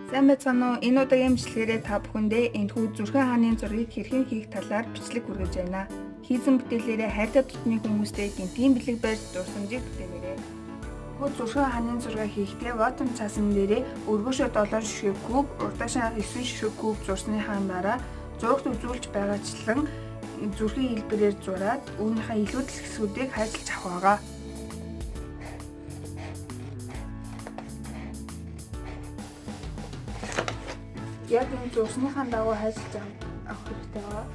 Сайн байцгаана уу? Энэ удаагийн бичлэгээрээ та бүхэндээ энэхүү Зүрхэн хааны зургийг хэрхэн хийх талаар бичлэг хүргэж байна. Хийсэн бүтээлээрээ хайртай дотны хүмүүстэй гинтийн бэлэг барьж дурсамжийг бүтээгээрэй. Хөө Зүрхэн хааны зургийг хийхдээ ватон цаасан дээрээ өргөшөө 7 ширхэг куб, урдаашаа 9 ширхэг куб зурсныхаа дараа зурагт үзүүлж байгаачлан зүрхийн хэлбэрээр зураад үүнийхээ илүүдэл хэсгүүдийг хайчилж авах байгаа. Яг энэ зурсныхаа дагуу хайчилж авах хэрэгтэй байгаа.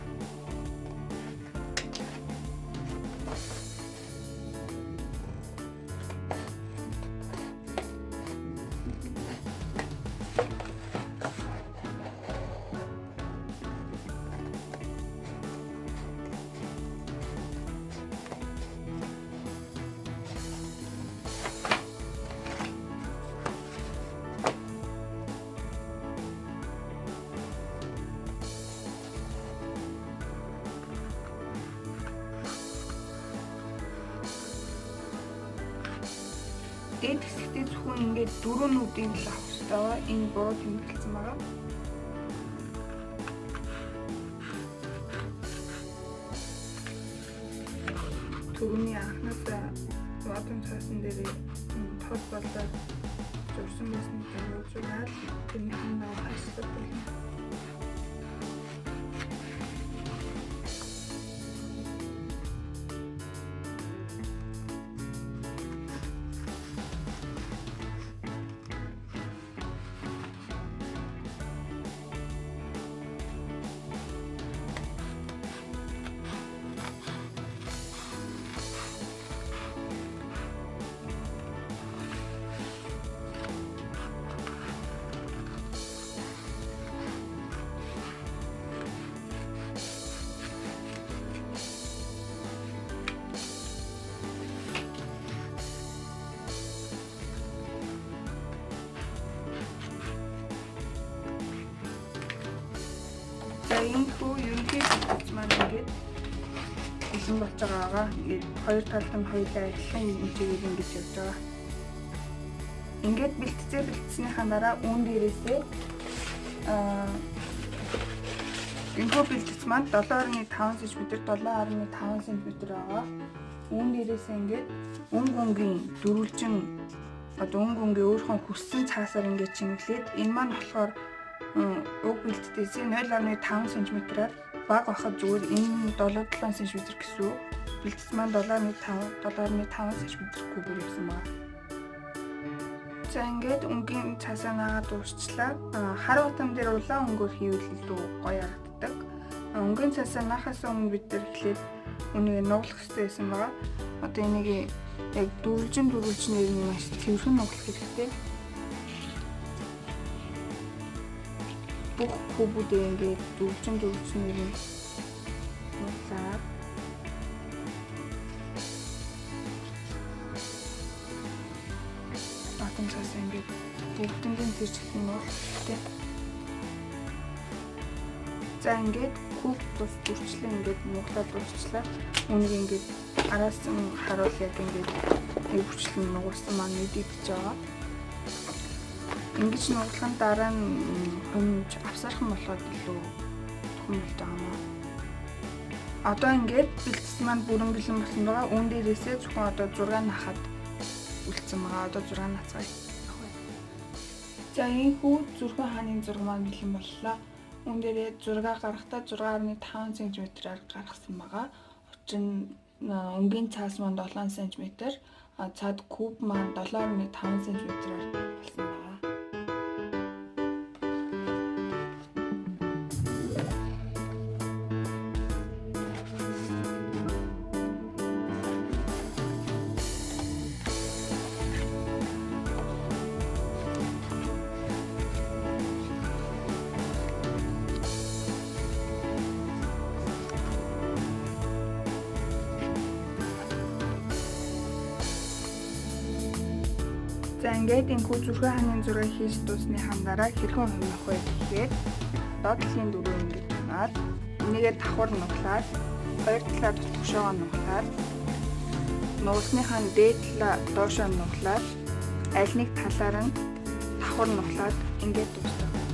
Дээд хэсэгтээ зөвхөн ингээд дөрөв нүдийг л авах хэрэгтэй байгаа. Энэ буруу тэмдэглэсэн байгаа. Түрүүний анхнаасаа ватон цаасан дээр тод болоод зурсан байсан дагуу зураад тэрний хандаа хайшлах болно. Энэ хүү ерөнхийдөө маань ингээд хэлсэн болж байгаагаа ингээд хоёр талд нь хоёулаа адилхан хэмжээгээр ингэж явж байгаа. Ингээд бэлтцснийхаа дараа үүн дээрээсээ энэ хүү бэлтц маань 7.5 см 7.5 см байгаа. Үүн дээрээсээ ингээд өн гүнгийн дөрвөлжин өн гүнгийн өөрхөн хүссэн цаасаар ингээд чимэглээд энэ маань болохоор уг бэлтдээс 0.5 см-аар бага байхад зүгээр энэ 7 см гэсэн үг. Бэлтц маань 7.5 см кубээр явсан байна. За ингээд өнгийн цаасаа наагаад дуусчлаа. Хар утам дээр улаан өнгөөр хийвэл илүү гоё харагддаг. Өнгийн цаасаа наахаас өмнө бид нар эхлээд үнийг нуглах хэрэгтэй байсан байгаа. Одоо энийг яг дөрвөлжнээр нь маш цэвэрхэн нуглах хэрэгтэй. Бүх кубүүдээ ингээд дөрвөлжнээр нь нуглаад батон цаасаа ингээд бүгдэндээ тэр чиглэн нуглахтэй. За ингээд куб тус бүрчлэн ингээд нуглаад дуусчлаа. Үүнийг ингээд араас нь харуул яг ингээд нэг бүрчлэн нугалсан маань мэдэгдэж байгаа. Ингэж нуглахын дараа нь хөнж авсархан болоход илүү тухайн болж байгаа юм. Одоо ингээд бэлтц маань бүрэн бэлэн болсон байгаа. Үүн дээрээсээ зөвхөн одоо 6 нахад үлдсэн байгаа. Одоо 6 нацгаа авах бай. За энэ хүү Зүрхэн хааны зураг маань бэлэн боллоо. Үүн дээрээ зураг гаргахтаа 6.5 см-аар гаргасан байгаа. Учир нь өнгийн цаас маань 7 см, цаад куб маань 7.5 см-аар болсон байна. За ингээд энэхүү Зүрхэн хааны зургийг хийж дуусныхаа дараа хэрхэн хувирах вэ гэхээр доотлын дөрөв ингээд наад энийгээ давхар нуглаад хоёр талаар тушаага нуглаад нуусныхаа дээд талаа доошоо нуглаад аль нэг талаар нь давхар нуглаад ингээд дуустав.